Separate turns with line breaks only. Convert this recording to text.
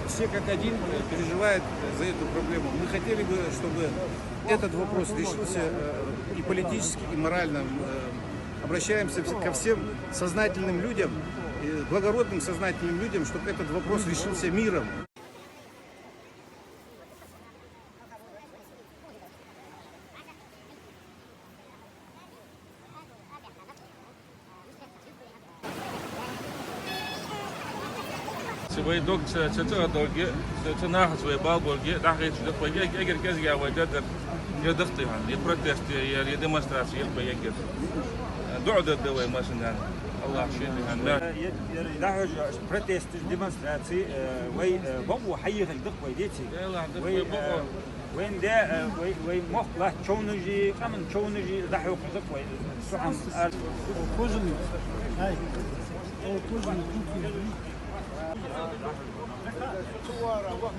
Все как один переживают за эту проблему. Мы хотели бы, чтобы этот вопрос решился и политически, и морально. Обращаемся ко всем сознательным людям, благородным сознательным людям, чтобы этот вопрос решился миром.
سوي دوك ستة دولجة تناحس ويا بالبولجة داخل شدق ويا أجر كذا وجدر يدفتي عن يبرتست يدمستراسي يلقى يجر دعوة الدواء مثلا الله شيء عن
يدعو برتست ديمونستراسي وي بابو حيه الدق ويديتي وين ده وي مخلا تشونجي كمان تشونجي دحوق الدق وي سحن كوزن هاي كوزن صور وقت